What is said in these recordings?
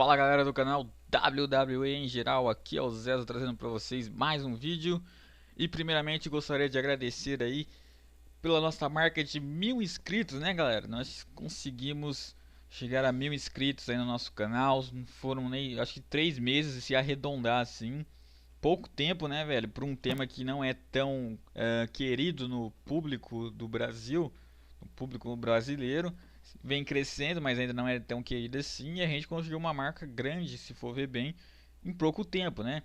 Fala galera do canal WWE em geral, aqui é o Zezo trazendo para vocês mais um vídeo. E primeiramente gostaria de agradecer aí pela nossa marca de 1000 inscritos, né galera? Nós conseguimos chegar a 1000 inscritos aí no nosso canal. Foram nem, acho que 3 meses se arredondar assim. Pouco tempo, né velho, por um tema que não é tão querido no público do Brasil, no público brasileiro. Vem crescendo, mas ainda não é tão querida assim. E a gente conseguiu uma marca grande, se for ver bem, em pouco tempo, né?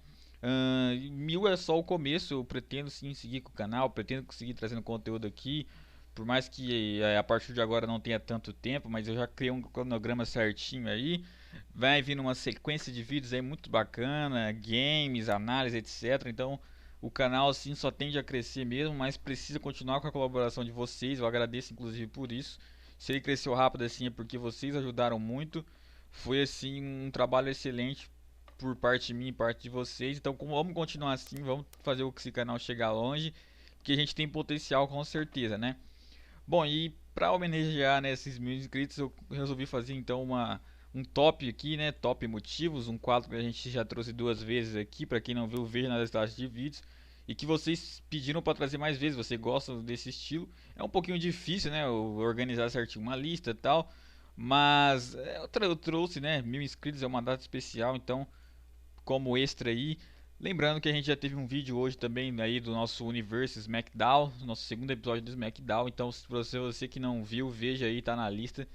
1000 é só o começo. Eu pretendo sim seguir com o canal, pretendo seguir trazendo conteúdo aqui. Por mais que a partir de agora não tenha tanto tempo, mas eu já criei um cronograma certinho aí. Vai vir uma sequência de vídeos aí muito bacana, games, análise, etc. Então o canal assim só tende a crescer mesmo, mas precisa continuar com a colaboração de vocês. Eu agradeço inclusive por isso. Se ele cresceu rápido assim é porque vocês ajudaram muito. Foi assim um trabalho excelente por parte de mim e parte de vocês. Então vamos continuar assim, vamos fazer esse canal chegar longe, que a gente tem potencial com certeza, né? Bom, e para homenagear né, esses 1000 inscritos, eu resolvi fazer então um top aqui, né? Top motivos, um quadro que a gente já trouxe 2 vezes aqui. Para quem não viu, veja nas listas de vídeos. E que vocês pediram para trazer mais vezes. Você gosta desse estilo? É um pouquinho difícil, né? Organizar certinho uma lista e tal. Mas eu trouxe, né? 1000 inscritos é uma data especial, então como extra aí. Lembrando que a gente já teve um vídeo hoje também aí do nosso Universo SmackDown, nosso segundo episódio do SmackDown. Então, se você que não viu, veja aí, tá na lista.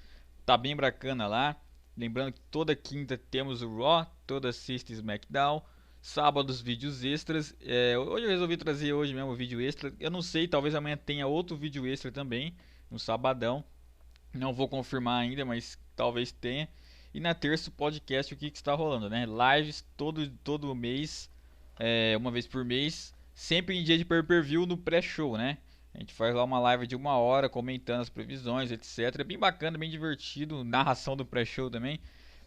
Tá bem bacana lá. Lembrando que toda quinta temos o Raw, toda sexta SmackDown. Sábados vídeos extras. Hoje eu resolvi trazer hoje mesmo o vídeo extra. Eu não sei, talvez amanhã tenha outro vídeo extra também, no sabadão. Não vou confirmar ainda, mas talvez tenha. E na terça o podcast, o que está rolando, né? Lives todo mês, uma vez por mês, sempre em dia de pay-per-view no pré-show, né? A gente faz lá uma live de 1 hora comentando as previsões, etc. É bem bacana, bem divertido, narração do pré-show também,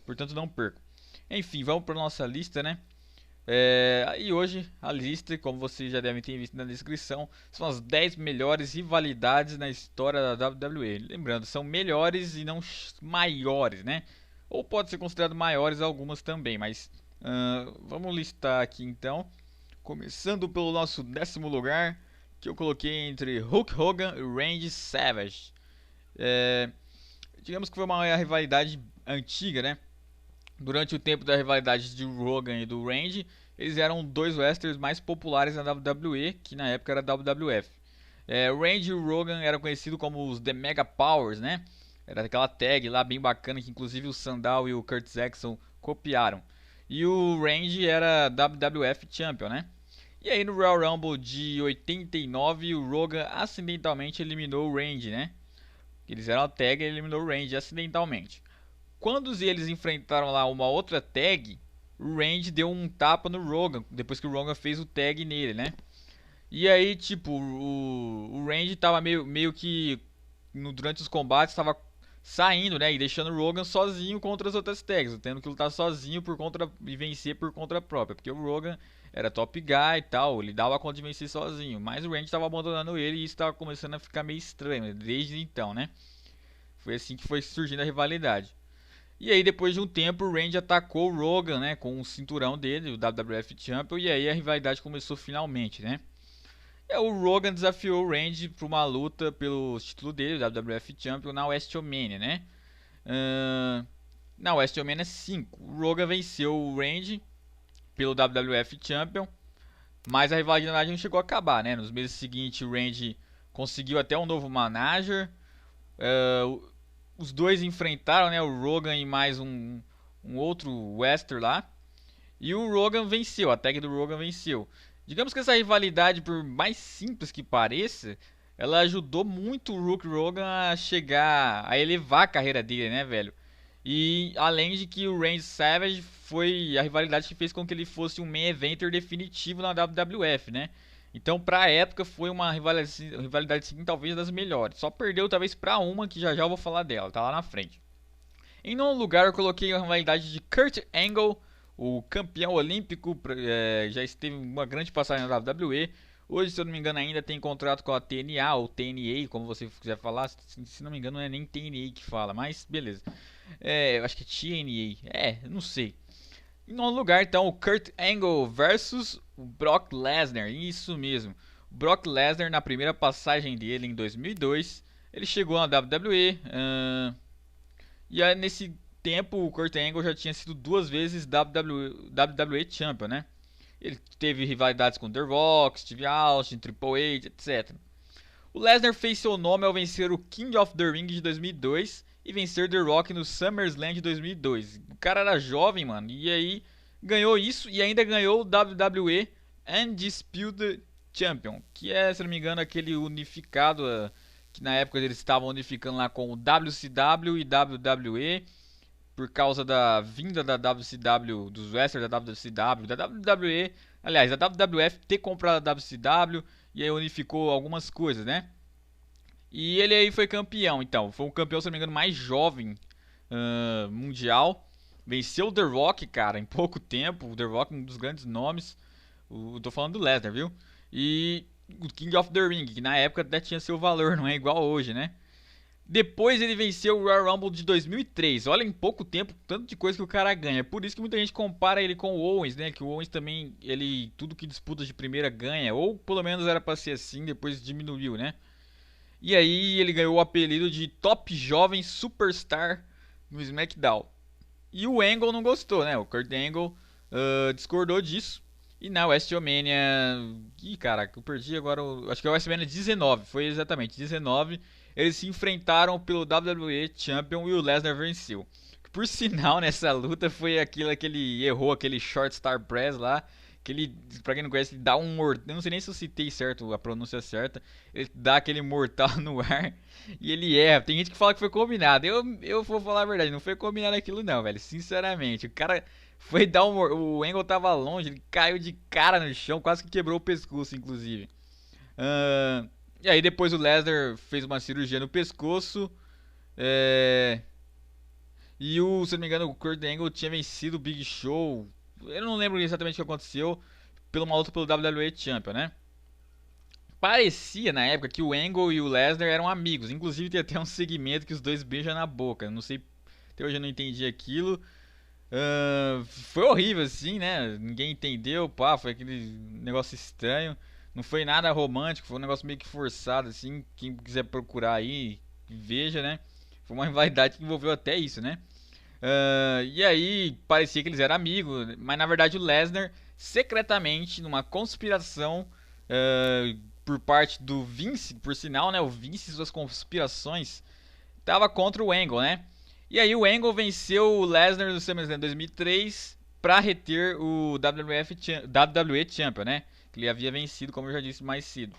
portanto não perco. Enfim, vamos para nossa lista, né? E hoje a lista, como vocês já devem ter visto na descrição, são as 10 melhores rivalidades na história da WWE. Lembrando, são melhores e não maiores, né? Ou pode ser considerado maiores algumas também, mas vamos listar aqui então. Começando pelo nosso 10º lugar, que eu coloquei entre Hulk Hogan e Randy Savage. É, digamos que foi uma rivalidade antiga, né? Durante o tempo da rivalidade de Hogan e do Randy, eles eram dois wrestlers mais populares na WWE, que na época era WWF. Randy e o Hogan eram conhecidos como os The Mega Powers, né? Era aquela tag lá bem bacana que inclusive o Sandow e o Kurt Saxon copiaram. E o Randy era WWF Champion, né? E aí no Royal Rumble de 89, o Hogan acidentalmente eliminou o Randy, né? Eles eram a tag e eliminou o Randy acidentalmente. Quando eles enfrentaram lá uma outra tag, o Randy deu um tapa no Hogan, depois que o Hogan fez o tag nele, né? E aí, tipo, o Randy tava meio que durante os combates tava saindo, né? E deixando o Hogan sozinho contra as outras tags, tendo que lutar sozinho por conta e vencer por conta própria, porque o Hogan era top guy e tal, ele dava conta de vencer sozinho, mas o Randy tava abandonando ele e isso tava começando a ficar meio estranho desde então, né? Foi assim que foi surgindo a rivalidade. E aí, depois de um tempo, o Randy atacou o Hogan, né, com o cinturão dele, o WWF Champion, e aí a rivalidade começou finalmente, né? E o Hogan desafiou o Randy para uma luta pelo título dele, o WWF Champion, na WrestleMania, né? Na WrestleMania 5, o Hogan venceu o Randy pelo WWF Champion, mas a rivalidade não chegou a acabar, né? Nos meses seguintes, o Randy conseguiu até um novo manager. Os dois enfrentaram, né, o Hogan e mais um outro wrestler lá. E o Hogan venceu, a tag do Hogan venceu. Digamos que essa rivalidade, por mais simples que pareça, ela ajudou muito o Hulk Hogan a chegar, a elevar a carreira dele, né, velho? E além de que o Randy Savage foi a rivalidade que fez com que ele fosse um main eventer definitivo na WWF, né? Então, pra época, foi uma rivalidade sim, talvez das melhores. Só perdeu talvez pra uma que já já eu vou falar dela, tá lá na frente. Em nono lugar, eu coloquei a rivalidade de Kurt Angle, o campeão olímpico, já esteve uma grande passagem na WWE. Hoje, se eu não me engano, ainda tem contrato com a TNA ou TNA, como você quiser falar. Se não me engano, não é nem TNA que fala, mas beleza. Eu acho que é TNA. Não sei. Em nono lugar, então, o Kurt Angle versus o Brock Lesnar. Isso mesmo. O Brock Lesnar, na primeira passagem dele em 2002, ele chegou na WWE. E aí, nesse tempo, o Kurt Angle já tinha sido duas vezes WWE Champion, né? Ele teve rivalidades com The Rock, Steve Austin, Triple H, etc. O Lesnar fez seu nome ao vencer o King of the Ring de 2002 e vencer The Rock no SummerSlam de 2002. O cara era jovem, mano, e aí ganhou isso e ainda ganhou o WWE Undisputed Champion, que é, se não me engano, aquele unificado que na época eles estavam unificando lá com o WCW e WWE por causa da vinda da WCW, dos wrestlers da WCW, da WWE, aliás, da WWF ter comprado a WCW e aí unificou algumas coisas, né? E ele aí foi campeão, então, foi um campeão, se não me engano, mais jovem mundial. Venceu o The Rock, cara, em pouco tempo. O The Rock, um dos grandes nomes. Tô falando do Lesnar, viu? E o King of the Ring, que na época até tinha seu valor, não é igual hoje, né? Depois ele venceu o Royal Rumble de 2003. Olha, em pouco tempo, tanto de coisa que o cara ganha. Por isso que muita gente compara ele com o Owens, né? Que o Owens também, ele tudo que disputa de primeira ganha. Ou pelo menos era pra ser assim, depois diminuiu, né? E aí ele ganhou o apelido de Top Jovem Superstar no SmackDown. E o Angle não gostou, né? O Kurt Angle discordou disso. E na WrestleMania. Ih, caraca, eu perdi agora. Acho que é o WrestleMania 19. Foi exatamente 19. Eles se enfrentaram pelo WWE Champion e o Lesnar venceu. Por sinal, nessa luta foi aquilo que ele errou, aquele Short Star Press lá. Que ele, pra quem não conhece, ele dá um mortal. Eu não sei nem se eu citei certo a pronúncia certa. Ele dá aquele mortal no ar e ele erra. Tem gente que fala que foi combinado. Eu vou falar a verdade, não foi combinado aquilo, não, velho. Sinceramente, o cara foi dar um. O Angle tava longe, ele caiu de cara no chão, quase que quebrou o pescoço, inclusive. E aí depois o Lesnar fez uma cirurgia no pescoço. É, e o, se não me engano, o Kurt Angle tinha vencido o Big Show. Eu não lembro exatamente o que aconteceu. Pela uma luta pelo WWE Champion, né? Parecia na época que o Angle e o Lesnar eram amigos. Inclusive tem até um segmento que os dois beijam na boca. Não sei, até hoje eu não entendi aquilo. Foi horrível assim, né? Ninguém entendeu, pá, foi aquele negócio estranho. Não foi nada romântico, foi um negócio meio que forçado assim. Quem quiser procurar aí, veja, né? Foi uma rivalidade que envolveu até isso, né? E aí parecia que eles eram amigos, mas na verdade o Lesnar secretamente numa conspiração por parte do Vince, por sinal, né? O Vince e suas conspirações tava contra o Angle, né? E aí o Angle venceu o Lesnar no SummerSlam 2003 para reter o WWE Champion, né? Que ele havia vencido, como eu já disse mais cedo.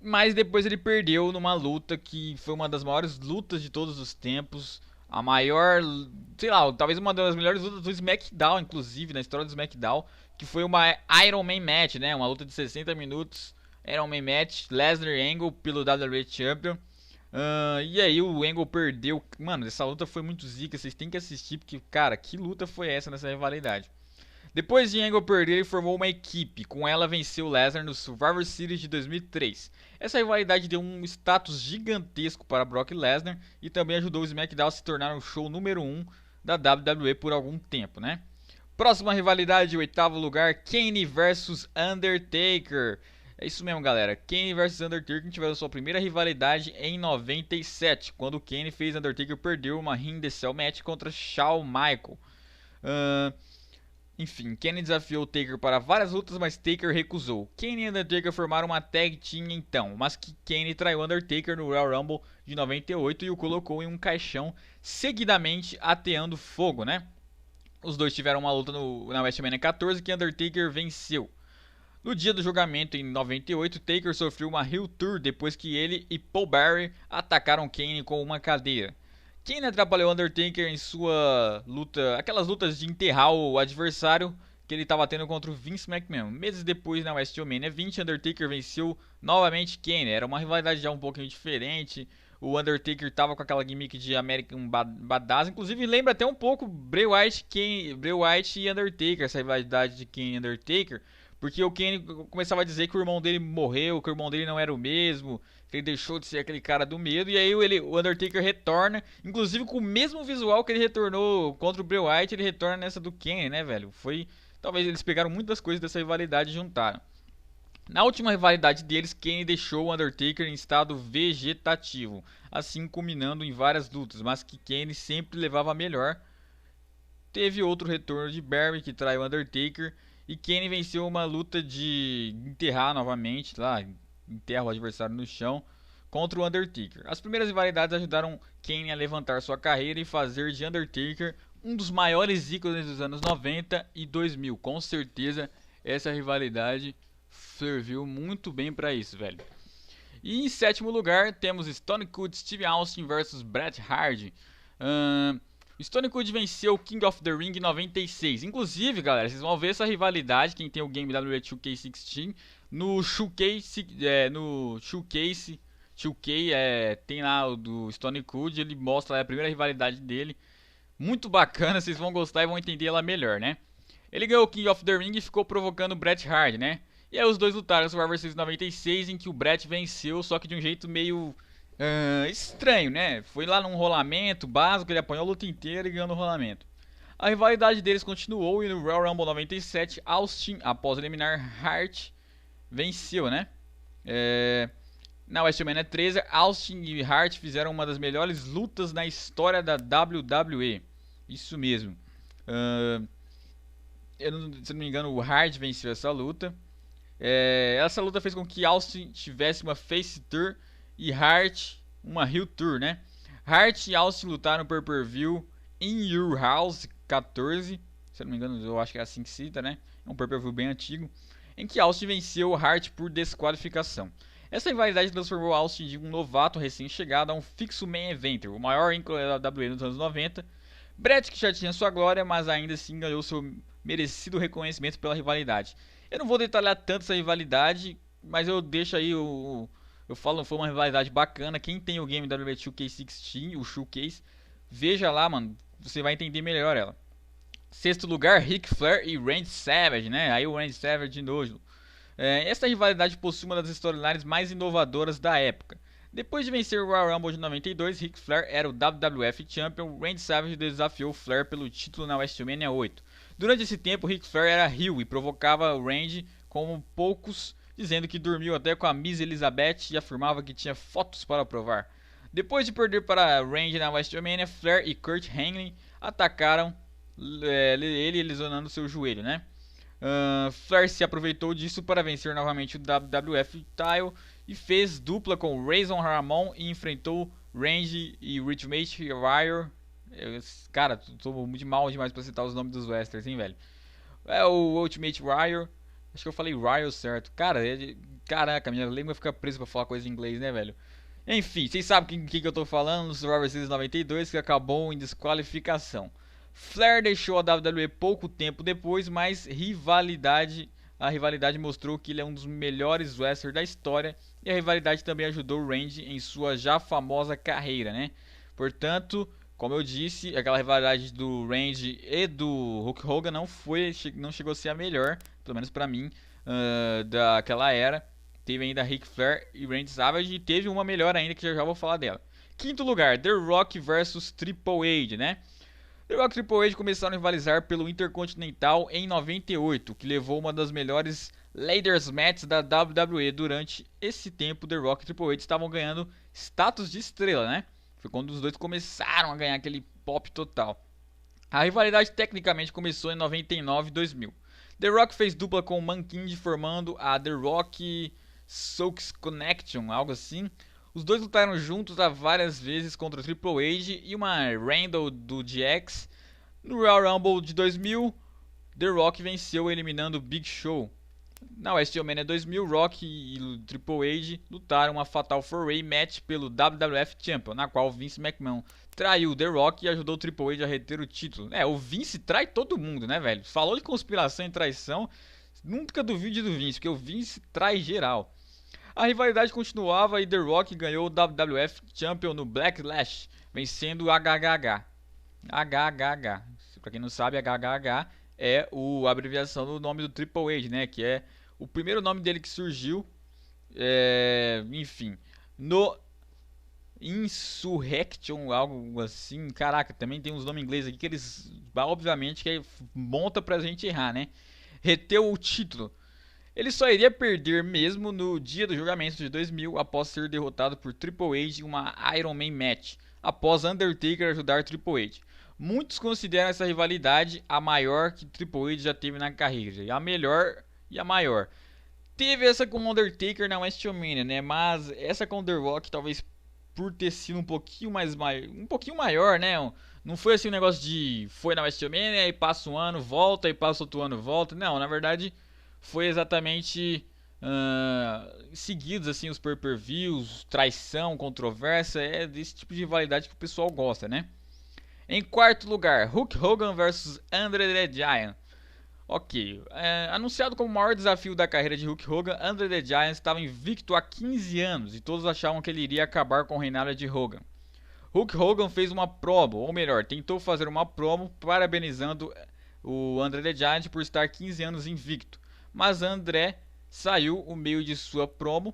Mas depois ele perdeu numa luta que foi uma das maiores lutas de todos os tempos. A maior, sei lá, talvez uma das melhores lutas do SmackDown, inclusive, na história do SmackDown. Que foi uma Iron Man Match, né? Uma luta de 60 minutos. Iron Man Match, Lesnar e Angle pelo WWE Champion. E aí o Angle perdeu. Mano, essa luta foi muito zica. Vocês têm que assistir, porque, cara, que luta foi essa nessa rivalidade? Depois de Angle perder, ele formou uma equipe. Com ela venceu Lesnar no Survivor Series de 2003. Essa rivalidade deu um status gigantesco para Brock Lesnar e também ajudou o SmackDown a se tornar o show número 1 da WWE por algum tempo, né? Próxima rivalidade, oitavo lugar, Kane vs Undertaker. É isso mesmo, galera. Kane vs Undertaker tiveram sua primeira rivalidade em 97, quando Kane fez Undertaker perder uma Hell in a Cell match contra Shawn Michaels. Enfim, Kane desafiou Taker para várias lutas, mas Taker recusou. Kane e Undertaker formaram uma tag team então, mas que Kane traiu Undertaker no Royal Rumble de 98 e o colocou em um caixão, seguidamente ateando fogo, né? Os dois tiveram uma luta na WrestleMania 14 que Undertaker venceu. No dia do julgamento em 98, Taker sofreu uma heel tour depois que ele e Paul Bearer atacaram Kane com uma cadeira. Kane atrapalhou Undertaker em sua luta, aquelas lutas de enterrar o adversário que ele estava tendo contra o Vince McMahon. Meses depois, na WrestleMania 20, Undertaker venceu novamente Kane. Era uma rivalidade já um pouquinho diferente. O Undertaker estava com aquela gimmick de American Badass. Inclusive lembra até um pouco Bray Wyatt e Undertaker, essa rivalidade de Kane e Undertaker. Porque o Kane começava a dizer que o irmão dele morreu, que o irmão dele não era o mesmo, que ele deixou de ser aquele cara do medo. E aí o Undertaker retorna, inclusive com o mesmo visual que ele retornou contra o Bray Wyatt, ele retorna nessa do Kane, né, velho? Talvez eles pegaram muitas coisas dessa rivalidade e juntaram. Na última rivalidade deles, Kane deixou o Undertaker em estado vegetativo, assim culminando em várias lutas, mas que Kane sempre levava a melhor. Teve outro retorno de Barry que traiu o Undertaker e Kane venceu uma luta de enterrar novamente, lá, enterra o adversário no chão contra o Undertaker. As primeiras rivalidades ajudaram Kane a levantar sua carreira e fazer de Undertaker um dos maiores ícones dos anos 90 e 2000. Com certeza essa rivalidade serviu muito bem para isso, velho. E em sétimo lugar temos Stone Cold Steve Austin versus Bret Hart. Stone Cold venceu o King of the Ring em 96. Inclusive, galera, vocês vão ver essa rivalidade, quem tem o game WWE 2K16, no Showcase, tem lá o do Stone Cold, ele mostra a primeira rivalidade dele. Muito bacana, vocês vão gostar e vão entender ela melhor, né? Ele ganhou o King of the Ring e ficou provocando o Bret Hart, né? E aí os dois lutaram no Survivor Series 96, em que o Bret venceu, só que de um jeito meio estranho, né? Foi lá num rolamento básico, ele apanhou a luta inteira e ganhou no rolamento. A rivalidade deles continuou e no Royal Rumble 97, Austin, após eliminar Hart, venceu, né? Na WrestleMania 13, Austin e Hart fizeram uma das melhores lutas na história da WWE. Isso mesmo. Se não me engano, o Hart venceu essa luta. Essa luta fez com que Austin tivesse uma Face Tour e Hart uma Heel Tour, né? Hart e Austin lutaram por pay-per-view In Your House 14, se eu não me engano, eu acho que é assim que cita, né? É um pay-per-view bem antigo, em que Austin venceu Hart por desqualificação. Essa rivalidade transformou Austin de um novato recém-chegado a um fixo main eventer, o maior ícone da WWE nos anos 90. Bret, que já tinha sua glória, mas ainda assim ganhou seu merecido reconhecimento pela rivalidade. Eu não vou detalhar tanto essa rivalidade, mas eu deixo aí eu falo, foi uma rivalidade bacana. Quem tem o game WWE 2K16, o Showcase, veja lá, mano, você vai entender melhor ela. Sexto lugar, Ric Flair e Randy Savage, né? Aí o Randy Savage de novo. Essa rivalidade possui uma das storylines mais inovadoras da época. Depois de vencer o Royal Rumble de 92, Ric Flair era o WWF Champion. Randy Savage desafiou Flair pelo título na WrestleMania 8. Durante esse tempo, Ric Flair era heel e provocava o Randy como poucos, dizendo que dormiu até com a Miss Elizabeth e afirmava que tinha fotos para provar. Depois de perder para Randy na WrestleMania, Flair e Kurt Angle atacaram ele lesionando seu joelho, né? Flair se aproveitou disso para vencer novamente o WWF Title e fez dupla com Razor Ramon e enfrentou Randy e Ultimate Warrior. Cara, tô muito mal demais pra citar os nomes dos wrestlers, hein, velho? O Ultimate Warrior. Acho que eu falei Warrior certo. Cara, caraca, minha língua fica presa pra falar coisa em inglês, né, velho? Enfim, vocês sabem quem que eu tô falando, no Survivor Series 92, que acabou em desqualificação. Flair deixou a WWE pouco tempo depois, mas a rivalidade mostrou que ele é um dos melhores wrestlers da história e a rivalidade também ajudou o Randy em sua já famosa carreira, né? Portanto, como eu disse, aquela rivalidade do Randy e do Hulk Hogan não chegou a ser a melhor, pelo menos pra mim, daquela era. Teve ainda Ric Flair e Randy Savage e teve uma melhor ainda que já vou falar dela. Quinto lugar, The Rock versus Triple H, né? The Rock e Triple H começaram a rivalizar pelo Intercontinental em 98, que levou uma das melhores Ladder Matches da WWE. Durante esse tempo, The Rock e Triple H estavam ganhando status de estrela, né? Foi quando os dois começaram a ganhar aquele pop total. A rivalidade tecnicamente começou em 99 e 2000. The Rock fez dupla com o Mankind formando a The Rock Sox Connection, algo assim. Os dois lutaram juntos várias vezes contra o Triple H e uma Randall do DX. No Royal Rumble de 2000, The Rock venceu eliminando o Big Show. Na WrestleMania 2000, Rock e o Triple H lutaram uma Fatal 4-Way Match pelo WWF Champion, na qual Vince McMahon traiu The Rock e ajudou o Triple H a reter o título. O Vince trai todo mundo, né, velho? Falou de conspiração e traição, nunca duvide do Vince, porque o Vince trai geral. A rivalidade continuava e The Rock ganhou o WWF Champion no Backlash, vencendo o HHH. HHH. Pra quem não sabe, HHH é a abreviação do nome do Triple H, né? Que é o primeiro nome dele que surgiu, enfim, no Insurrection, algo assim. Caraca, também tem uns nomes em inglês aqui que eles, obviamente, que monta pra gente errar, né? Reteu o título. Ele só iria perder mesmo no dia do julgamento de 2000, após ser derrotado por Triple H em uma Iron Man Match, após Undertaker ajudar Triple H. Muitos consideram essa rivalidade a maior que Triple H já teve na carreira, e a melhor e a maior. Teve essa com o Undertaker na WrestleMania, né? Mas essa com o The Rock, talvez por ter sido um pouquinho maior, né? Não foi assim um negócio de foi na WrestleMania e passa um ano, volta e passa outro ano, volta. Não, na verdade foi exatamente seguidos assim os pay-per-views, traição, controvérsia, é desse tipo de rivalidade que o pessoal gosta, né? Em quarto lugar, Hulk Hogan vs Andre the Giant. Ok, anunciado como o maior desafio da carreira de Hulk Hogan, Andre the Giant estava invicto há 15 anos e todos achavam que ele iria acabar com o reinado de Hogan. Hulk Hogan fez uma promo, ou melhor, tentou fazer uma promo parabenizando o Andre the Giant por estar 15 anos invicto, mas André saiu o meio de sua promo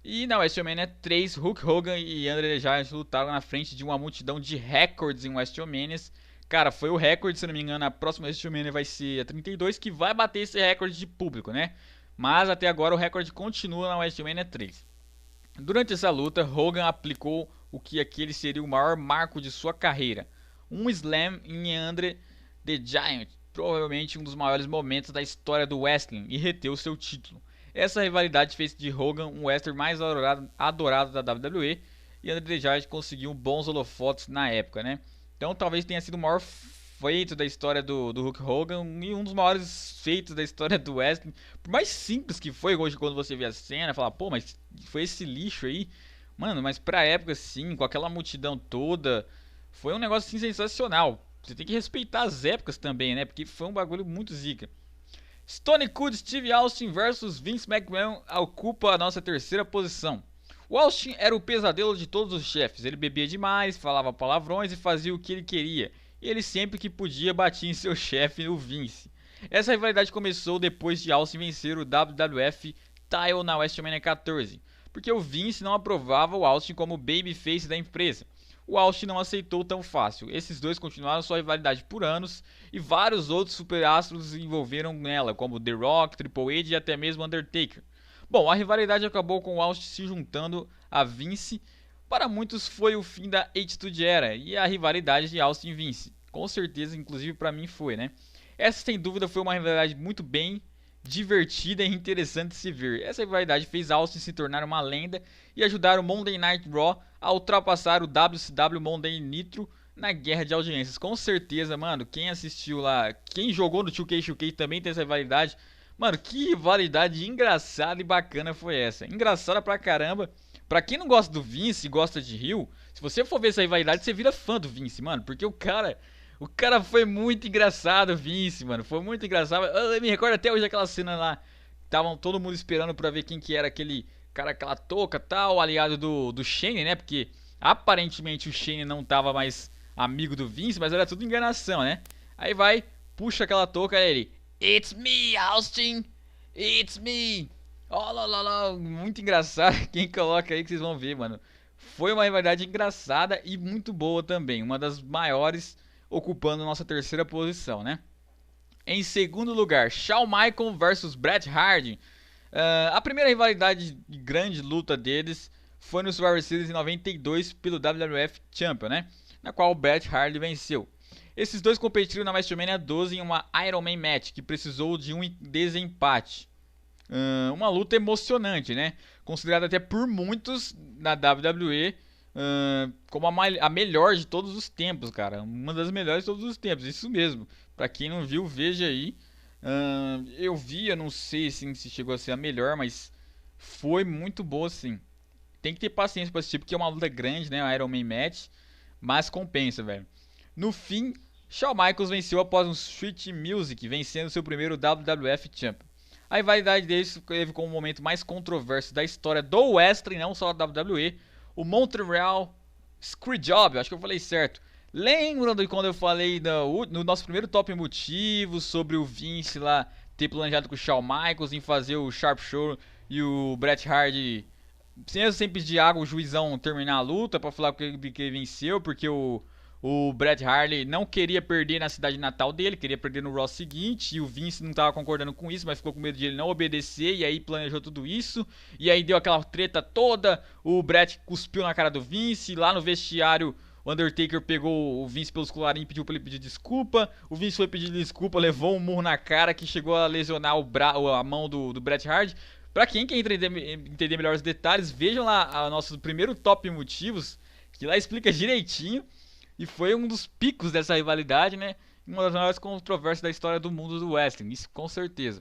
e na WrestleMania 3, Hulk Hogan e Andre the Giant lutaram na frente de uma multidão de recordes em WrestleManias. Cara, foi o recorde, se não me engano, a próxima WrestleMania vai ser a 32, que vai bater esse recorde de público, né? Mas até agora o recorde continua na WrestleMania 3. Durante essa luta, Hogan aplicou o que aquele seria o maior marco de sua carreira, um slam em Andre the Giant, provavelmente um dos maiores momentos da história do wrestling, e reteu seu título. Essa rivalidade fez de Hogan um wrestler mais adorado da WWE, e Andre the Giant conseguiu bons holofotes na época, né? Então talvez tenha sido o maior feito da história do Hulk Hogan e um dos maiores feitos da história do wrestling. Por mais simples que foi hoje quando você vê a cena, falar, pô, mas foi esse lixo aí. Mano, mas pra época sim, com aquela multidão toda, foi um negócio assim sensacional. Você tem que respeitar as épocas também, né? Porque foi um bagulho muito zica. Stone Cold Steve Austin versus Vince McMahon ocupa a nossa terceira posição. O Austin era o pesadelo de todos os chefes. Ele bebia demais, falava palavrões e fazia o que ele queria. E ele sempre que podia batia em seu chefe, o Vince. Essa rivalidade começou depois de Austin vencer o WWF Title na WrestleMania 14, porque o Vince não aprovava o Austin como babyface da empresa. O Austin não aceitou tão fácil. Esses dois continuaram sua rivalidade por anos e vários outros superastros se envolveram nela, como The Rock, Triple H e até mesmo Undertaker. Bom, a rivalidade acabou com o Austin se juntando a Vince. Para muitos foi o fim da Attitude Era e a rivalidade de Austin e Vince. Com certeza, inclusive para mim foi, né? Essa sem dúvida foi uma rivalidade muito bem divertida e interessante de se ver. Essa rivalidade fez Austin se tornar uma lenda e ajudar o Monday Night Raw a ultrapassar o WCW Monday Nitro na guerra de audiências. Com certeza, mano, quem assistiu lá, quem jogou no 2K2K também tem essa rivalidade. Mano, que rivalidade engraçada e bacana foi essa. Engraçada pra caramba. Pra quem não gosta do Vince e gosta de Rio, se você for ver essa rivalidade, você vira fã do Vince, mano. Porque o cara foi muito engraçado, Vince, mano. Foi muito engraçado. Eu me recordo até hoje aquela cena lá. Estavam todo mundo esperando pra ver quem que era aquele cara, aquela touca tal, aliado do Shane, né? Porque aparentemente o Shane não tava mais amigo do Vince, mas era tudo enganação, né? Aí vai, puxa aquela touca, ele... It's me, Austin! It's me! Oh, lá, lá, lá. Muito engraçado. Quem coloca aí que vocês vão ver, mano. Foi uma rivalidade engraçada e muito boa também. Uma das maiores, ocupando a nossa terceira posição, né? Em segundo lugar, Shawn Michaels versus Bret Hart. A primeira rivalidade de grande luta deles foi no Survivor Series em 92 pelo WWF Champion, né? Na qual o Bret Hart venceu. Esses dois competiram na WrestleMania 12 em uma Iron Man Match, que precisou de um desempate. Uma luta emocionante, né? Considerada até por muitos na WWE como a melhor de todos os tempos, cara. Uma das melhores de todos os tempos, isso mesmo. Pra quem não viu, veja aí. Eu vi, eu não sei assim, se chegou a ser a melhor, mas foi muito boa sim. Tem que ter paciência pra assistir, porque é uma luta grande, né? A Iron Man Match, mas compensa, velho. No fim, Shawn Michaels venceu após um Street Music, vencendo seu primeiro WWF Champion. A rivalidade deles teve como o momento mais controverso da história do wrestling, não só da WWE, o Montreal Screwjob, acho que eu falei certo, Lembram de quando eu falei no nosso primeiro top motivos sobre o Vince lá ter planejado com o Shawn Michaels em fazer o Sharp Show e o Bret Hart sem pedir água o juizão terminar a luta pra falar que venceu, porque o Bret Hart não queria perder na cidade natal dele, queria perder no Raw seguinte, e o Vince não estava concordando com isso, mas ficou com medo de ele não obedecer, e aí planejou tudo isso, e aí deu aquela treta toda, o Bret cuspiu na cara do Vince, lá no vestiário o Undertaker pegou o Vince pelos colarinhos e pediu pra ele pedir desculpa, o Vince foi pedir desculpa, levou um murro na cara que chegou a lesionar a mão do Bret Hart. Pra quem quer entender melhor os detalhes, vejam lá o nosso primeiro top motivos, que lá explica direitinho. E foi um dos picos dessa rivalidade, né? Uma das maiores controvérsias da história do mundo do wrestling, isso com certeza.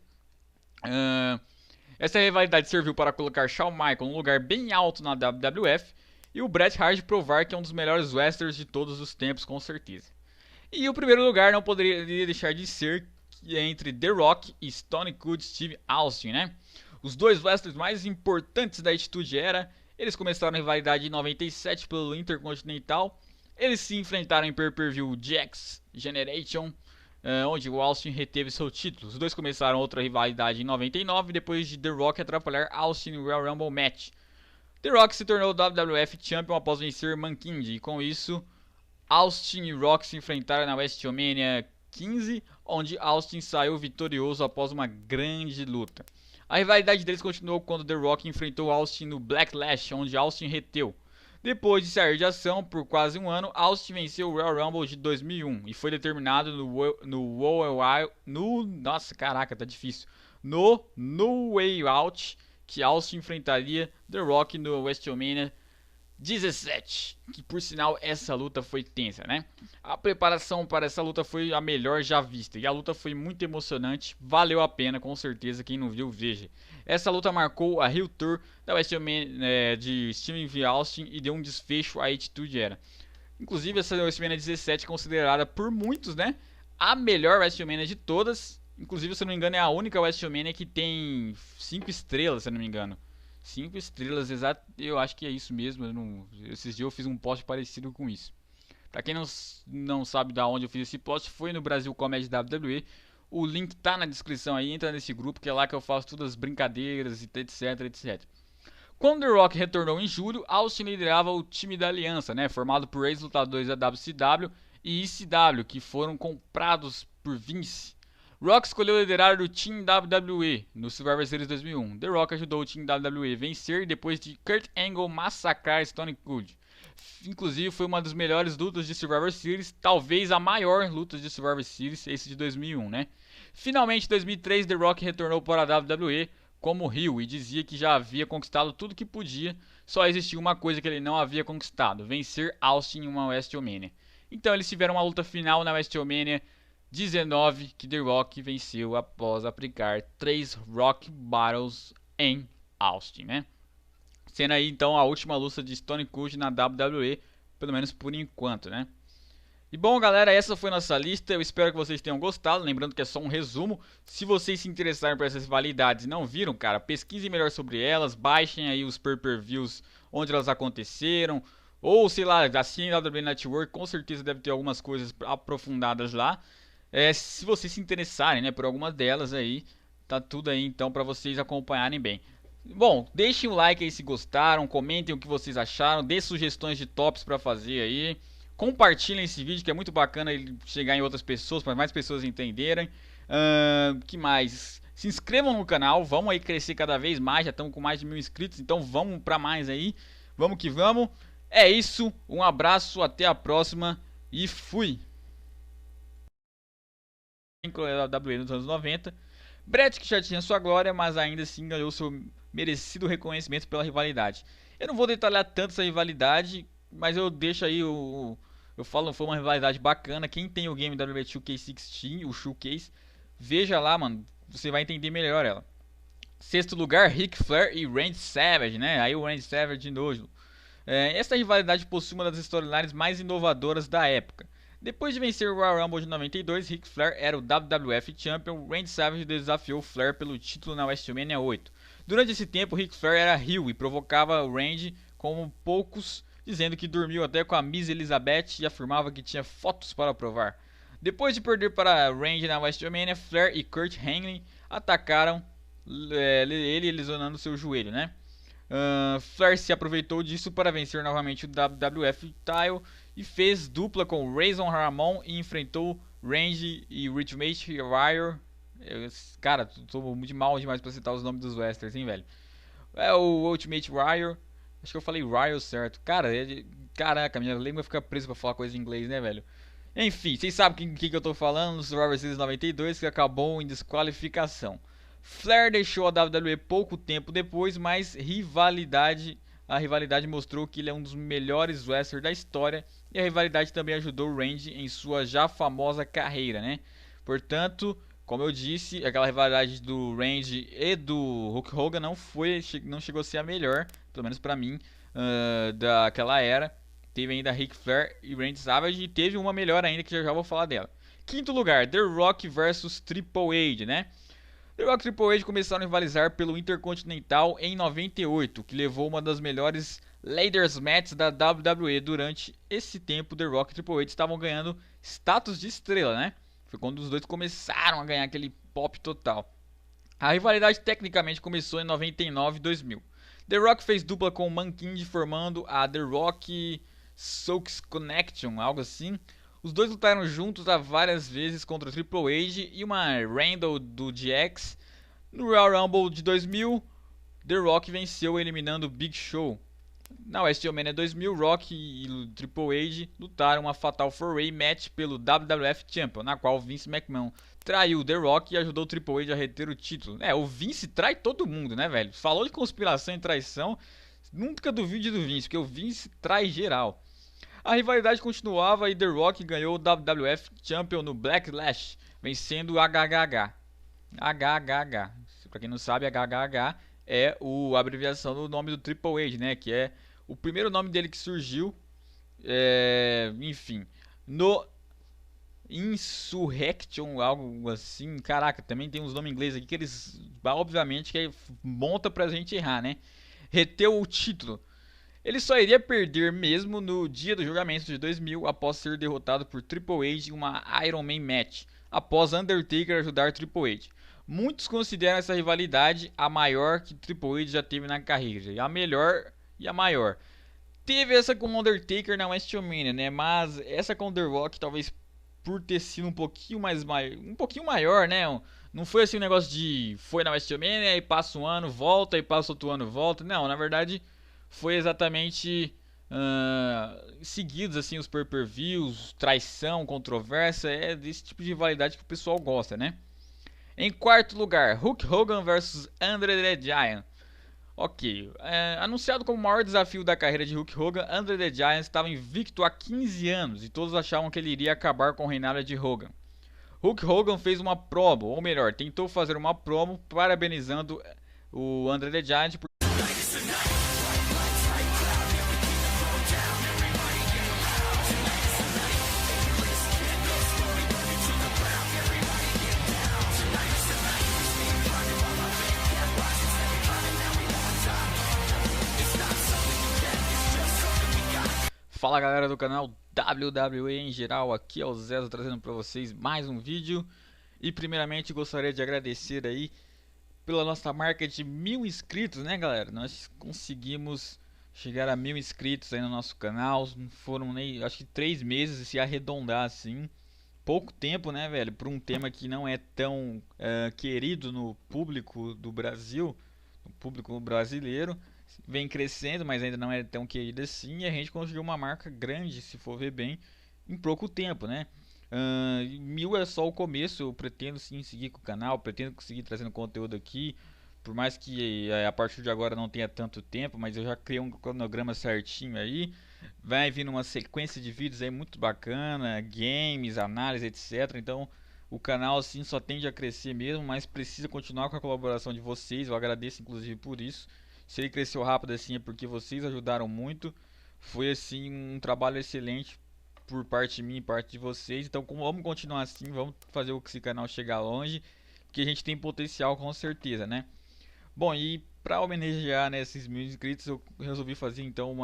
Essa rivalidade serviu para colocar Shawn Michaels num lugar bem alto na WWF e o Bret Hart provar que é um dos melhores wrestlers de todos os tempos, com certeza. E o primeiro lugar não poderia deixar de ser entre The Rock e Stone Cold Steve Austin, né? Os dois wrestlers mais importantes da Attitude Era, eles começaram a rivalidade em 97 pelo Intercontinental. Eles se enfrentaram em pay-per-view Jax Generation, onde o Austin reteve seu título. Os dois começaram outra rivalidade em 99, depois de The Rock atrapalhar Austin no Royal Rumble Match. The Rock se tornou WWF Champion após vencer Mankind, e com isso, Austin e Rock se enfrentaram na WrestleMania 15, onde Austin saiu vitorioso após uma grande luta. A rivalidade deles continuou quando The Rock enfrentou Austin no Backlash, onde Austin reteu. Depois de sair de ação por quase um ano, Austin venceu o Royal Rumble de 2001 e foi determinado no Way Out que Austin enfrentaria The Rock no WrestleMania 17, que por sinal essa luta foi tensa, né? A preparação para essa luta foi a melhor já vista e a luta foi muito emocionante, valeu a pena, com certeza, quem não viu veja. Essa luta marcou a Heel Tour da WrestleMania de Steve V. Austin e deu um desfecho à Attitude Era. Inclusive essa WrestleMania 17 é considerada por muitos, né, a melhor WrestleMania de todas. Inclusive, se eu não me engano, é a única WrestleMania que tem 5 estrelas, se eu não me engano. 5 estrelas, exato, eu acho que é isso mesmo. Esses dias eu fiz um post parecido com isso. Pra quem não sabe da onde eu fiz esse post, foi no Brasil Comedy WWE. O link tá na descrição aí, entra nesse grupo, que é lá que eu faço todas as brincadeiras, etc, etc. Quando The Rock retornou em julho, Austin liderava o time da aliança, né, formado por ex-lutadores da WCW e ECW, que foram comprados por Vince. Rock escolheu liderar o Team WWE no Survivor Series 2001. The Rock ajudou o Team WWE a vencer depois de Kurt Angle massacrar Stone Cold. Inclusive foi uma das melhores lutas de Survivor Series, talvez a maior luta de Survivor Series, esse de 2001, né? Finalmente, em 2003, The Rock retornou para a WWE como heel e dizia que já havia conquistado tudo que podia, só existia uma coisa que ele não havia conquistado: vencer Austin em uma WrestleMania. Então eles tiveram uma luta final na WrestleMania 19, que The Rock venceu após aplicar 3 Rock Battles em Austin, né? Sendo aí então a última luta de Stone Cold na WWE, pelo menos por enquanto, né? E bom, galera, essa foi nossa lista. Eu espero que vocês tenham gostado. Lembrando que é só um resumo. Se vocês se interessarem por essas rivalidades e não viram, cara, pesquisem melhor sobre elas. Baixem aí os pay-per-views onde elas aconteceram. Ou, sei lá, assinem a WWE Network. Com certeza deve ter algumas coisas aprofundadas lá. Se vocês se interessarem, né, por algumas delas aí, tá tudo aí então para vocês acompanharem bem. Bom, deixem o like aí se gostaram, comentem o que vocês acharam, dê sugestões de tops para fazer aí, compartilhem esse vídeo que é muito bacana ele chegar em outras pessoas, para mais pessoas entenderem. Que mais? Se inscrevam no canal, vamos aí crescer cada vez mais, já estamos com mais de 1000 inscritos, então vamos para mais aí, vamos que vamos. É isso, um abraço, até a próxima e fui! Da WWE nos anos 90. Bret, que já tinha sua glória, mas ainda assim ganhou seu merecido reconhecimento pela rivalidade. Eu não vou detalhar tanto essa rivalidade, mas eu deixo aí eu falo, foi uma rivalidade bacana. Quem tem o game WWE 2K16, o Showcase, veja lá, mano, você vai entender melhor ela. Sexto lugar, Ric Flair e Randy Savage, né? Aí o Randy Savage de novo. Essa rivalidade possui uma das storylines mais inovadoras da época. Depois de vencer o Royal Rumble de 92, Ric Flair era o WWF Champion. Randy Savage desafiou Flair pelo título na WrestleMania 8. Durante esse tempo, Ric Flair era heel e provocava o Randy como poucos dizendo que dormiu até com a Miss Elizabeth e afirmava que tinha fotos para provar. Depois de perder para Randy na WrestleMania, Flair e Kurt Angle atacaram ele lesionando seu joelho, né? Flair se aproveitou disso para vencer novamente o WWF Title e fez dupla com Razor Ramon e enfrentou Randy e Ultimate Warrior. Cara, tô muito mal demais pra citar os nomes dos wrestlers, hein, velho? É o Ultimate Warrior. Acho que eu falei Warrior certo. Cara, caraca, minha língua fica presa pra falar coisa em inglês, né, velho? Enfim, vocês sabem o que eu tô falando, no Survivor Series 92, que acabou em desqualificação. Flair deixou a WWE pouco tempo depois, mas a rivalidade mostrou que ele é um dos melhores wrestlers da história e a rivalidade também ajudou o Randy em sua já famosa carreira, né? Portanto, como eu disse, aquela rivalidade do Randy e do Hulk Hogan não chegou a ser a melhor, pelo menos pra mim, daquela era. Teve ainda Ric Flair e Randy Savage e teve uma melhor ainda que já vou falar dela. Quinto lugar, The Rock vs Triple H, né? The Rock e Triple H começaram a rivalizar pelo Intercontinental em 98, que levou uma das melhores Ladder Matches da WWE. Durante esse tempo, The Rock e Triple H estavam ganhando status de estrela, né? Foi quando os dois começaram a ganhar aquele pop total. A rivalidade tecnicamente começou em 99 e 2000. The Rock fez dupla com o Mankind formando a The Rock Sox Connection, algo assim. Os dois lutaram juntos várias vezes contra o Triple H e uma Randall do DX. No Royal Rumble de 2000, The Rock venceu eliminando Big Show. Na WrestleMania 2000, Rock e Triple H lutaram uma Fatal 4-Way Match pelo WWF Champion, na qual Vince McMahon traiu The Rock e ajudou o Triple H a reter o título. O Vince trai todo mundo, né, velho? Falou de conspiração e traição, nunca duvide do Vince, porque o Vince trai geral. A rivalidade continuava e The Rock ganhou o WWF Champion no Backlash, vencendo o HHH. HHH. Pra quem não sabe, HHH é a abreviação do nome do Triple H, né? Que é o primeiro nome dele que surgiu. Enfim, no Insurrection, algo assim. Caraca, também tem uns nomes ingleses aqui que eles, obviamente, que monta pra gente errar, né? Reteu o título. Ele só iria perder mesmo no dia do julgamento de 2000, após ser derrotado por Triple H em uma Iron Man Match, após Undertaker ajudar Triple H. Muitos consideram essa rivalidade a maior que Triple H já teve na carreira, e a melhor e a maior. Teve essa com Undertaker na WrestleMania, né? Mas essa com The Rock, talvez por ter sido um pouquinho maior, né? Não foi assim um negócio de foi na WrestleMania e passa um ano, volta e passa outro ano, volta. Não, na verdade foi exatamente seguidos assim os pay-per-views, traição, controvérsia, é desse tipo de rivalidade que o pessoal gosta, né? Em quarto lugar, Hulk Hogan vs Andre the Giant. Ok, anunciado como o maior desafio da carreira de Hulk Hogan, Andre the Giant estava invicto há 15 anos e todos achavam que ele iria acabar com o reinado de Hogan. Hulk Hogan fez uma promo, ou melhor, tentou fazer uma promo parabenizando o Andre the Giant por Fala galera do canal WWE em geral, aqui é o Zezo trazendo para vocês mais um vídeo. E primeiramente gostaria de agradecer aí pela nossa marca de 1000 inscritos, né galera? Nós conseguimos chegar a 1000 inscritos aí no nosso canal, foram nem, acho que 3 meses se arredondar assim. Pouco tempo, né velho, para um tema que não é tão querido no público do Brasil, no público brasileiro. Vem crescendo, mas ainda não é tão querida assim. E a gente conseguiu uma marca grande, se for ver bem, em pouco tempo, né? 1000 é só o começo. Eu pretendo sim seguir com o canal, pretendo seguir trazendo conteúdo aqui. Por mais que a partir de agora não tenha tanto tempo, mas eu já criei um cronograma certinho aí. Vai vir uma sequência de vídeos aí muito bacana, games, análise, etc. Então o canal assim só tende a crescer mesmo, mas precisa continuar com a colaboração de vocês. Eu agradeço inclusive por isso. Se ele cresceu rápido assim é porque vocês ajudaram muito. Foi assim um trabalho excelente por parte de mim e parte de vocês. Então vamos continuar assim, vamos fazer esse canal chegar longe, que a gente tem potencial com certeza, né? Bom, e para homenagear, né, esses 1000 inscritos, eu resolvi fazer então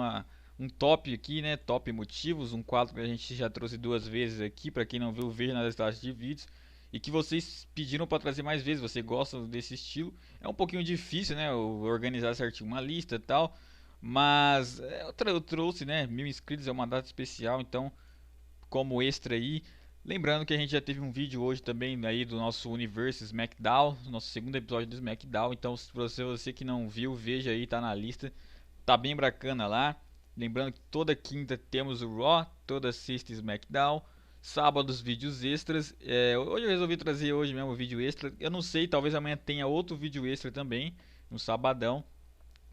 um top aqui, né? Top motivos, um quadro que a gente já trouxe 2 vezes aqui, para quem não viu, veja nas listas de vídeos. E que vocês pediram para trazer mais vezes, você gosta desse estilo. É um pouquinho difícil, né? Organizar certinho uma lista e tal. Mas eu trouxe, né? 1000 inscritos é uma data especial, então como extra aí. Lembrando que a gente já teve um vídeo hoje também aí do nosso Universo SmackDown, nosso segundo episódio do SmackDown. Então, se você que não viu, veja aí, tá na lista. Tá bem bacana lá. Lembrando que toda quinta temos o Raw, toda sexta SmackDown. Sábados vídeos extras. Hoje eu resolvi trazer hoje mesmo o vídeo extra. Eu não sei, talvez amanhã tenha outro vídeo extra também, no sabadão.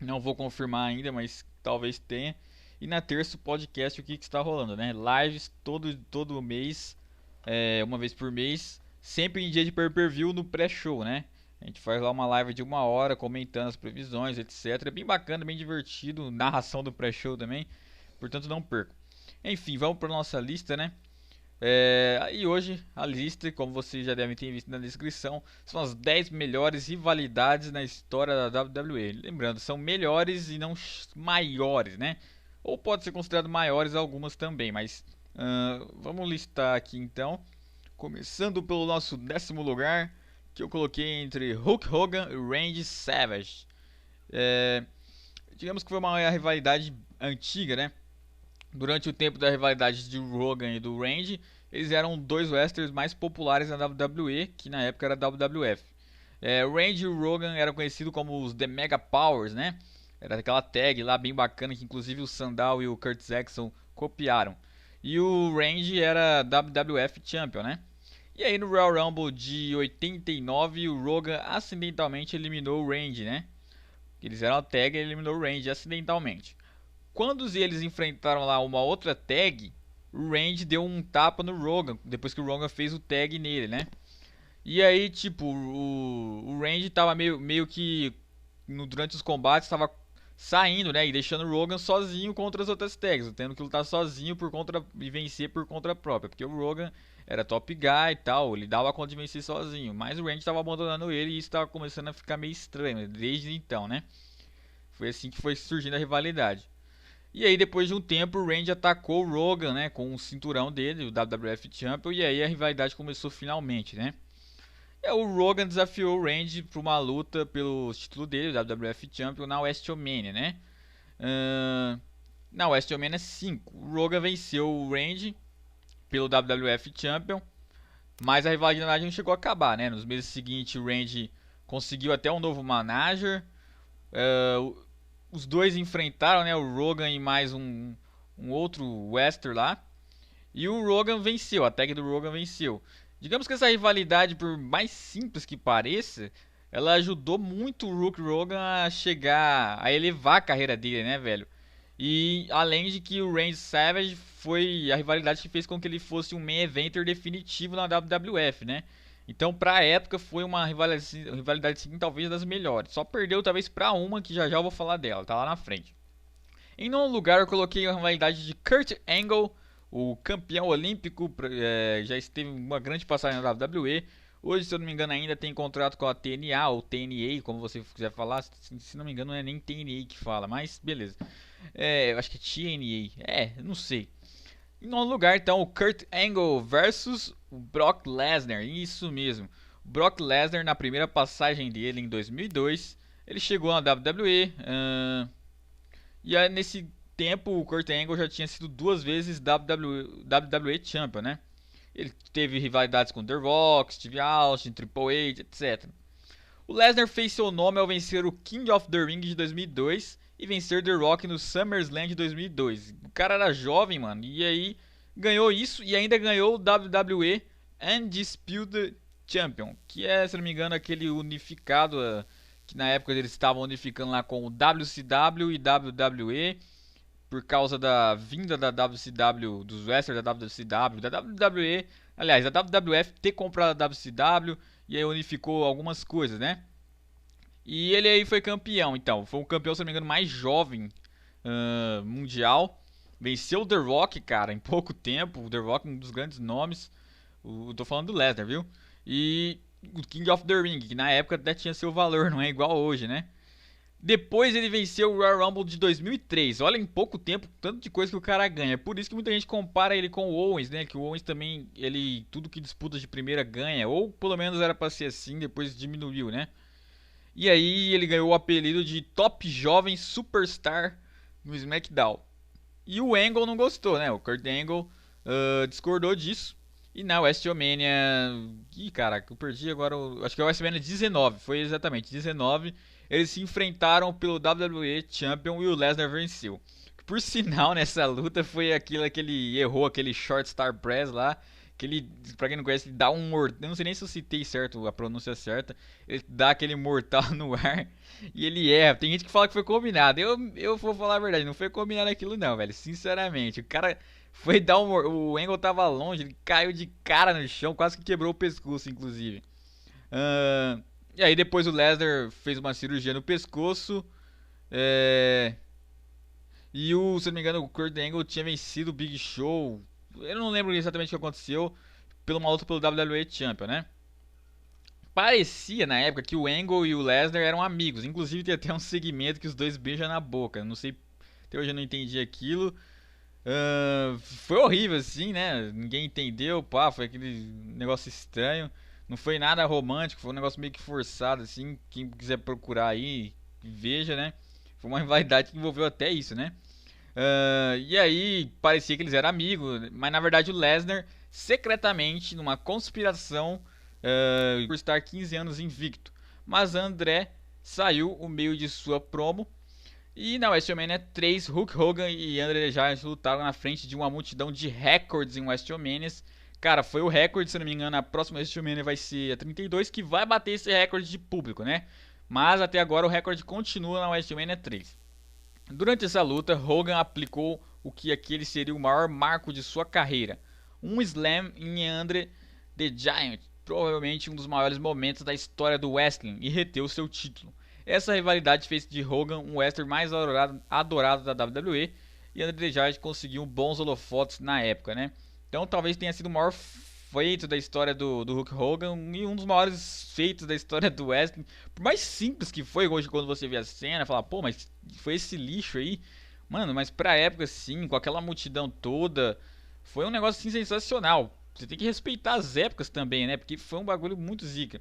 Não vou confirmar ainda, mas talvez tenha. E na terça o podcast, o que está rolando, né? Lives todo mês, uma vez por mês, sempre em dia de pay-per-view no pré-show, né? A gente faz lá uma live de 1 hora comentando as previsões, etc. É bem bacana, bem divertido, narração do pré-show também, portanto não perco. Enfim, vamos para nossa lista, né? E hoje a lista, como vocês já devem ter visto na descrição, são as 10 melhores rivalidades na história da WWE. Lembrando, são melhores e não maiores, né? Ou pode ser considerado maiores algumas também, mas vamos listar aqui então. Começando pelo nosso 10º lugar, que eu coloquei entre Hulk Hogan e Randy Savage. Digamos que foi uma rivalidade antiga, né? Durante o tempo da rivalidade de Hogan e do Randy, eles eram 2 wrestlers mais populares na WWE, que na época era WWF. Randy e o Hogan eram conhecidos como os The Mega Powers, né? Era aquela tag lá bem bacana que inclusive o Sandow e o Kurt Saxon copiaram. E o Randy era WWF Champion, né? E aí no Royal Rumble de 89, o Hogan acidentalmente eliminou o Randy, né? Eles eram a tag e eliminou o Randy acidentalmente. Quando eles enfrentaram lá uma outra tag, o Randy deu um tapa no Hogan, depois que o Hogan fez o tag nele, né? E aí, tipo, o Randy tava meio que durante os combates tava saindo, né? E deixando o Hogan sozinho contra as outras tags, tendo que lutar sozinho e vencer por conta própria, porque o Hogan era top guy e tal, ele dava conta de vencer sozinho, mas o Randy tava abandonando ele e isso tava começando a ficar meio estranho desde então, né? Foi assim que foi surgindo a rivalidade. E aí, depois de um tempo, o Randy atacou o Hogan, né, com o cinturão dele, o WWF Champion, e aí a rivalidade começou finalmente, né? E aí, o Hogan desafiou o Randy para uma luta pelo título dele, o WWF Champion, na WrestleMania, né? Na WrestleMania 5, o Hogan venceu o Randy pelo WWF Champion, mas a rivalidade não chegou a acabar, né? Nos meses seguintes, o Randy conseguiu até um novo manager. Os dois enfrentaram, né, o Hogan e mais um outro wrestler lá. E o Hogan venceu, a tag do Hogan venceu. Digamos que essa rivalidade, por mais simples que pareça, ela ajudou muito o Hulk Hogan a chegar, a elevar a carreira dele, né, velho? E além de que o Randy Savage foi a rivalidade que fez com que ele fosse um main eventer definitivo na WWF, né? Então, pra época, foi uma rivalidade sim, talvez das melhores. Só perdeu talvez pra uma que já já eu vou falar dela, tá lá na frente. Em nono lugar, eu coloquei a rivalidade de Kurt Angle, o campeão olímpico, já esteve uma grande passagem na WWE. Hoje, se eu não me engano, ainda tem contrato com a TNA ou TNA, como você quiser falar. Se não me engano, não é nem TNA que fala, mas beleza. Eu acho que é TNA. Não sei. Em nono lugar, então, o Kurt Angle versus o Brock Lesnar. Isso mesmo. O Brock Lesnar, na primeira passagem dele em 2002, ele chegou na WWE. E aí, nesse tempo, o Kurt Angle já tinha sido 2 vezes WWE Champion, né? Ele teve rivalidades com The Rock, Steve Austin, Triple H, etc. O Lesnar fez seu nome ao vencer o King of the Ring de 2002 e vencer The Rock no SummerSlam de 2002. O cara era jovem, mano, e aí ganhou isso e ainda ganhou o WWE Undisputed Champion, que é, se não me engano, aquele unificado que na época eles estavam unificando lá com o WCW e WWE por causa da vinda da WCW, dos wrestlers da WCW, da WWE, aliás, da WWF ter comprado a WCW e aí unificou algumas coisas, né? E ele aí foi campeão, então. Foi um campeão, se não me engano, mais jovem mundial. Venceu o The Rock, cara, em pouco tempo. O The Rock, um dos grandes nomes. Tô falando do Lesnar, viu? E o King of the Ring, que na época até tinha seu valor, não é igual hoje, né? Depois ele venceu o Royal Rumble de 2003. Olha, em pouco tempo, tanto de coisa que o cara ganha. É por isso que muita gente compara ele com o Owens, né? Que o Owens também, ele tudo que disputa de primeira ganha. Ou pelo menos era pra ser assim, depois diminuiu, né? E aí ele ganhou o apelido de Top Jovem Superstar no SmackDown. E o Angle não gostou, né? O Kurt Angle discordou disso. E na WrestleMania. Ih, caraca, eu perdi agora. Acho que é o WrestleMania 19. Foi exatamente 19. Eles se enfrentaram pelo WWE Champion e o Lesnar venceu. Por sinal, nessa luta foi aquilo que ele errou, aquele Short Star Press lá. Que ele, pra quem não conhece, ele dá um mortal. Eu não sei nem se eu citei certo a pronúncia certa. Ele dá aquele mortal no ar e ele erra. Tem gente que fala que foi combinado. Eu vou falar a verdade, não foi combinado aquilo, não, velho. Sinceramente, o cara foi dar um. O Angle tava longe, ele caiu de cara no chão, quase que quebrou o pescoço, inclusive. Uh, e aí depois o Lesnar fez uma cirurgia no pescoço. É, e o, se não me engano, o Kurt Angle tinha vencido o Big Show. Eu não lembro exatamente o que aconteceu. Pelo uma luta pelo WWE Champion, né? Parecia na época que o Angle e o Lesnar eram amigos. Inclusive tem até um segmento que os dois beijam na boca. Não sei, até hoje eu não entendi aquilo. Foi horrível assim, né? Ninguém entendeu, pá, foi aquele negócio estranho. Não foi nada romântico, foi um negócio meio que forçado assim. Quem quiser procurar aí, veja, né? Foi uma rivalidade que envolveu até isso, né? E aí parecia que eles eram amigos, mas na verdade o Lesnar secretamente, numa conspiração, por estar 15 anos invicto. Mas André saiu o meio de sua promo. E na WrestleMania 3, Hulk Hogan e André Giant lutaram na frente de uma multidão de recordes em WrestleManias. Cara, foi o recorde, se não me engano, a próxima WrestleMania vai ser a 32, que vai bater esse recorde de público, né? Mas até agora o recorde continua na WrestleMania 3. Durante essa luta, Hogan aplicou o que aquele seria o maior marco de sua carreira, um slam em Andre the Giant, provavelmente um dos maiores momentos da história do wrestling, e reteu seu título. Essa rivalidade fez de Hogan um wrestler mais adorado da WWE, e Andre the Giant conseguiu bons holofotes na época, né? Então talvez tenha sido o maior feito da história do Hulk Hogan e um dos maiores feitos da história do wrestling. Por mais simples que foi hoje quando você vê a cena, falar, pô, mas foi esse lixo aí. Mano, mas pra época sim, com aquela multidão toda, foi um negócio assim sensacional. Você tem que respeitar as épocas também, né? Porque foi um bagulho muito zica.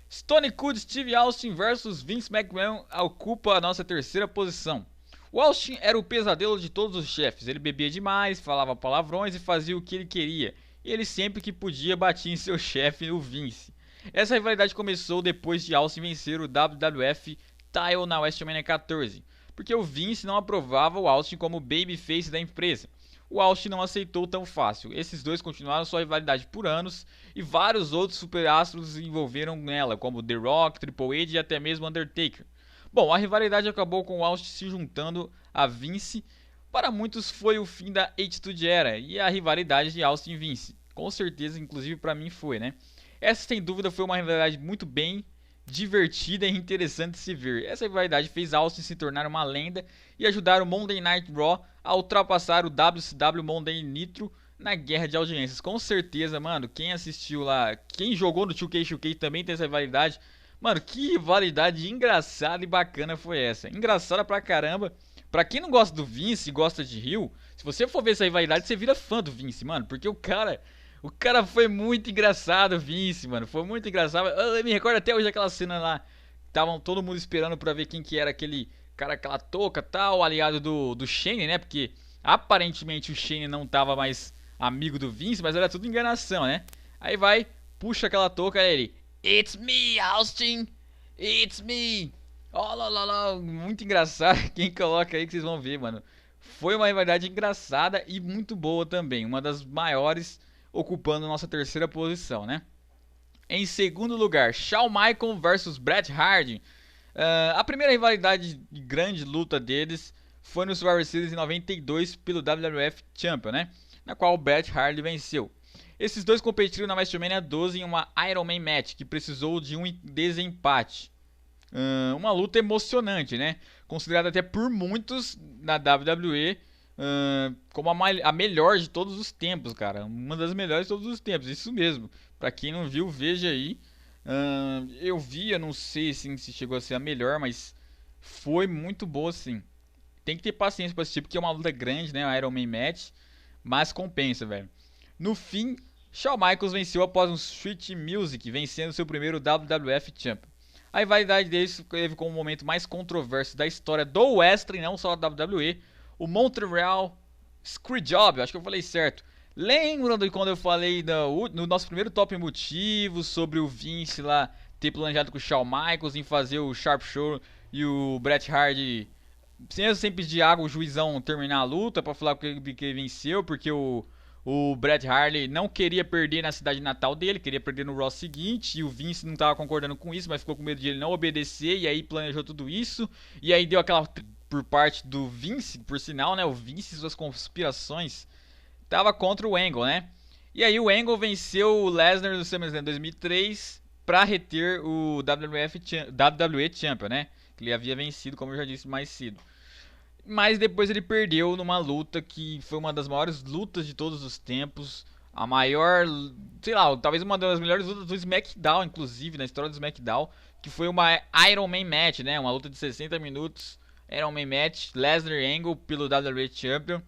Stone Cold Steve Austin versus Vince McMahon ocupa a nossa terceira posição. O Austin era o pesadelo de todos os chefes. Ele bebia demais, falava palavrões e fazia o que ele queria. E ele sempre que podia batia em seu chefe, o Vince. Essa rivalidade começou depois de Austin vencer o WWF Title na WrestleMania 14, porque o Vince não aprovava o Austin como babyface da empresa. O Austin não aceitou tão fácil. Esses dois continuaram sua rivalidade por anos e vários outros superastros se envolveram nela, como The Rock, Triple H e até mesmo Undertaker. Bom, a rivalidade acabou com o Austin se juntando a Vince. Para muitos foi o fim da Attitude Era e a rivalidade de Austin e Vince. Com certeza, inclusive para mim foi, né? Essa sem dúvida foi uma rivalidade muito bem divertida e interessante de se ver. Essa rivalidade fez Austin se tornar uma lenda e ajudar o Monday Night Raw a ultrapassar o WCW Monday Nitro na guerra de audiências. Com certeza, mano, quem assistiu lá, quem jogou no 2K2K também tem essa rivalidade. Mano, que rivalidade engraçada e bacana foi essa. Engraçada pra caramba. Pra quem não gosta do Vince e gosta de Rio, se você for ver essa rivalidade, você vira fã do Vince, mano. Porque o cara foi muito engraçado, Vince, mano. Foi muito engraçado. Eu me recordo até hoje daquela cena lá. Estavam todo mundo esperando pra ver quem que era aquele cara, aquela touca tal, aliado do Shane, né? Porque aparentemente o Shane não tava mais amigo do Vince, mas era tudo enganação, né? Aí vai, puxa aquela touca, ele... It's me, Austin! It's me! Oh, lá, lá, lá. Muito engraçado. Quem coloca aí que vocês vão ver, mano. Foi uma rivalidade engraçada e muito boa também. Uma das maiores, ocupando nossa terceira posição, né? Em segundo lugar, Shawn Michaels versus Bret Hart. A primeira rivalidade de grande luta deles foi no Survivor Series em 92 pelo WWF Champion, né? Na qual o Bret Hart venceu. Esses dois competiram na WrestleMania 12 em uma Iron Man Match, que precisou de um desempate. Uma luta emocionante, né? Considerada até por muitos na WWE como a melhor de todos os tempos, cara. Uma das melhores de todos os tempos, isso mesmo. Pra quem não viu, veja aí. Eu vi, eu não sei assim, se chegou a ser a melhor, mas Foi muito boa, sim. Tem que ter paciência pra assistir, porque é uma luta grande, né? Um Iron Man Match. Mas compensa, velho. No fim, Shawn Michaels venceu após um Street Music, vencendo seu primeiro WWF Champion. A rivalidade deles teve como momento mais controverso da história do Wrestling, não só da WWE, o Montreal Screwjob, acho que eu falei certo. Lembram de quando eu falei no nosso primeiro top motivos sobre o Vince lá ter planejado com o Shawn Michaels em fazer o Sharp Show e o Bret Hart sem pedir água o juizão terminar a luta pra falar que ele venceu, porque o Bret Hart não queria perder na cidade natal dele, queria perder no Raw seguinte, e o Vince não estava concordando com isso, mas ficou com medo de ele não obedecer, e aí planejou tudo isso, e aí deu aquela por parte do Vince, por sinal, né, o Vince e suas conspirações, tava contra o Angle, né, e aí o Angle venceu o Lesnar no SummerSlam 2003 pra reter o WWE Champion, né, que ele havia vencido, como eu já disse mais cedo. Mas depois ele perdeu numa luta que foi uma das maiores lutas de todos os tempos. A maior, sei lá, talvez uma das melhores lutas do SmackDown, inclusive, na história do SmackDown. Que foi uma Iron Man Match, né? Uma luta de 60 minutos. Iron Man Match, Lesnar e Angle pelo WWE Champion.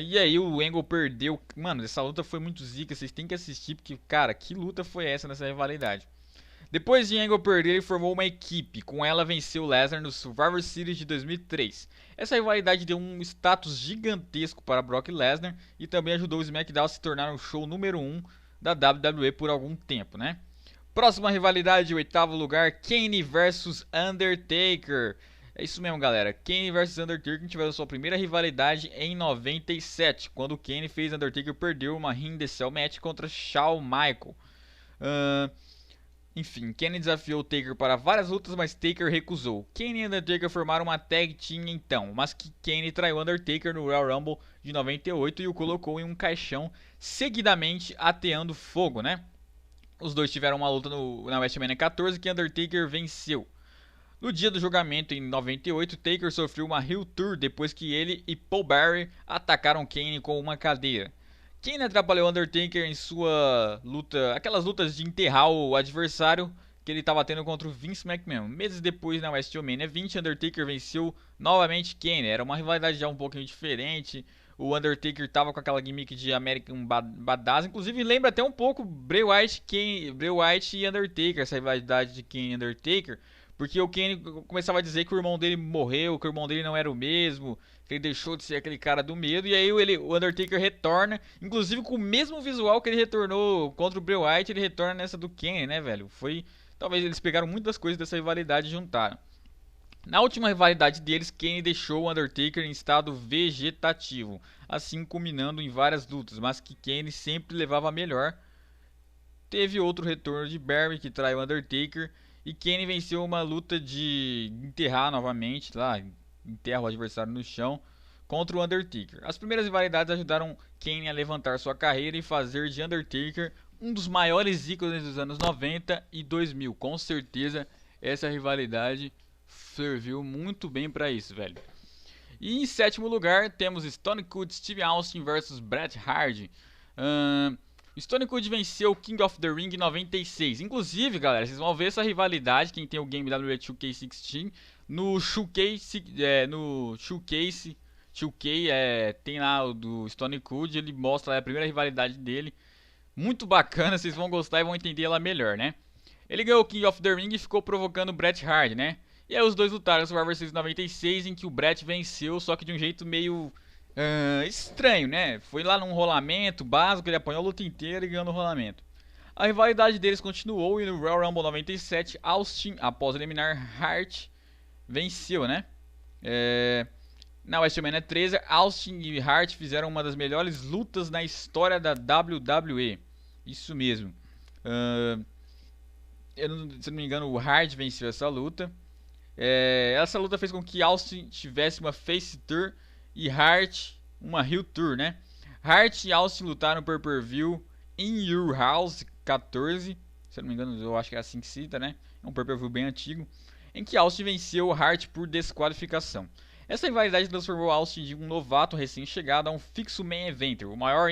E aí o Angle perdeu. Mano, essa luta foi muito zica. Vocês têm que assistir, porque, cara, que luta foi essa nessa rivalidade? Depois de Angle perder, ele formou uma equipe. Com ela venceu Lesnar no Survivor Series de 2003. Essa rivalidade deu um status gigantesco para Brock Lesnar e também ajudou o SmackDown a se tornar o show número 1 da WWE por algum tempo, né? Próxima rivalidade, oitavo lugar, Kane vs Undertaker. É isso mesmo, galera. Kane vs Undertaker tiveram sua primeira rivalidade em 97, quando Kane fez Undertaker perder uma Hell in a Cell match contra Shawn Michaels. Enfim, Kane desafiou Taker para várias lutas, mas Taker recusou. Kane e Undertaker formaram uma tag team então, mas que Kane traiu Undertaker no Royal Rumble de 98 e o colocou em um caixão, seguidamente ateando fogo, né? Os dois tiveram uma luta na WrestleMania 14 que Undertaker venceu. No dia do julgamento em 98, Taker sofreu uma heel tour depois que ele e Paul Bearer atacaram Kane com uma cadeira. Kane atrapalhou Undertaker em sua luta, aquelas lutas de enterrar o adversário que ele estava tendo contra o Vince McMahon. Meses depois, na WrestleMania 20, Undertaker venceu novamente Kane. Era uma rivalidade já um pouquinho diferente. O Undertaker estava com aquela gimmick de American Badass. Inclusive lembra até um pouco Bray Wyatt e Undertaker, essa rivalidade de Kane e Undertaker. Porque o Kane começava a dizer que o irmão dele morreu, que o irmão dele não era o mesmo, que ele deixou de ser aquele cara do medo. E aí o Undertaker retorna, inclusive com o mesmo visual que ele retornou contra o Bray Wyatt, ele retorna nessa do Kane, né, velho? Talvez eles pegaram muitas coisas dessa rivalidade e juntaram. Na última rivalidade deles, Kane deixou o Undertaker em estado vegetativo, assim culminando em várias lutas, mas que Kane sempre levava a melhor. Teve outro retorno de Barry, que traiu o Undertaker, e Kane venceu uma luta de enterrar novamente, lá, enterra o adversário no chão, contra o Undertaker. As primeiras rivalidades ajudaram Kane a levantar sua carreira e fazer de Undertaker um dos maiores ícones dos anos 90 e 2000. Com certeza, essa rivalidade serviu muito bem para isso, velho. E em sétimo lugar, temos Stone Cold Steve Austin vs Bret Hart. Stone Cold venceu o King of the Ring em 96. Inclusive, galera, vocês vão ver essa rivalidade, quem tem o game WWE 2K16, no Showcase, tem lá o do Stone Cold, ele mostra a primeira rivalidade dele. Muito bacana, vocês vão gostar e vão entender ela melhor, né? Ele ganhou o King of the Ring e ficou provocando o Bret Hart, né? E aí os dois lutaram no Survivor Series 96, em que o Bret venceu, só que de um jeito meio estranho, né? Foi lá num rolamento básico, ele apanhou a luta inteira e ganhou no rolamento. A rivalidade deles continuou e no Royal Rumble 97, Austin, após eliminar Hart, venceu, né? Na WrestleMania 13, Austin e Hart fizeram uma das melhores lutas na história da WWE. Isso mesmo. Se não me engano, o Hart venceu essa luta. Essa luta fez com que Austin tivesse uma Face Tour e Hart uma Heel Tour, né? Hart e Austin lutaram por pay-per-view In Your House 14. Se eu não me engano, eu acho que é assim que cita, né? É um pay-per-view bem antigo, em que Austin venceu Hart por desqualificação. Essa rivalidade transformou Austin de um novato recém-chegado a um fixo main eventer, o maior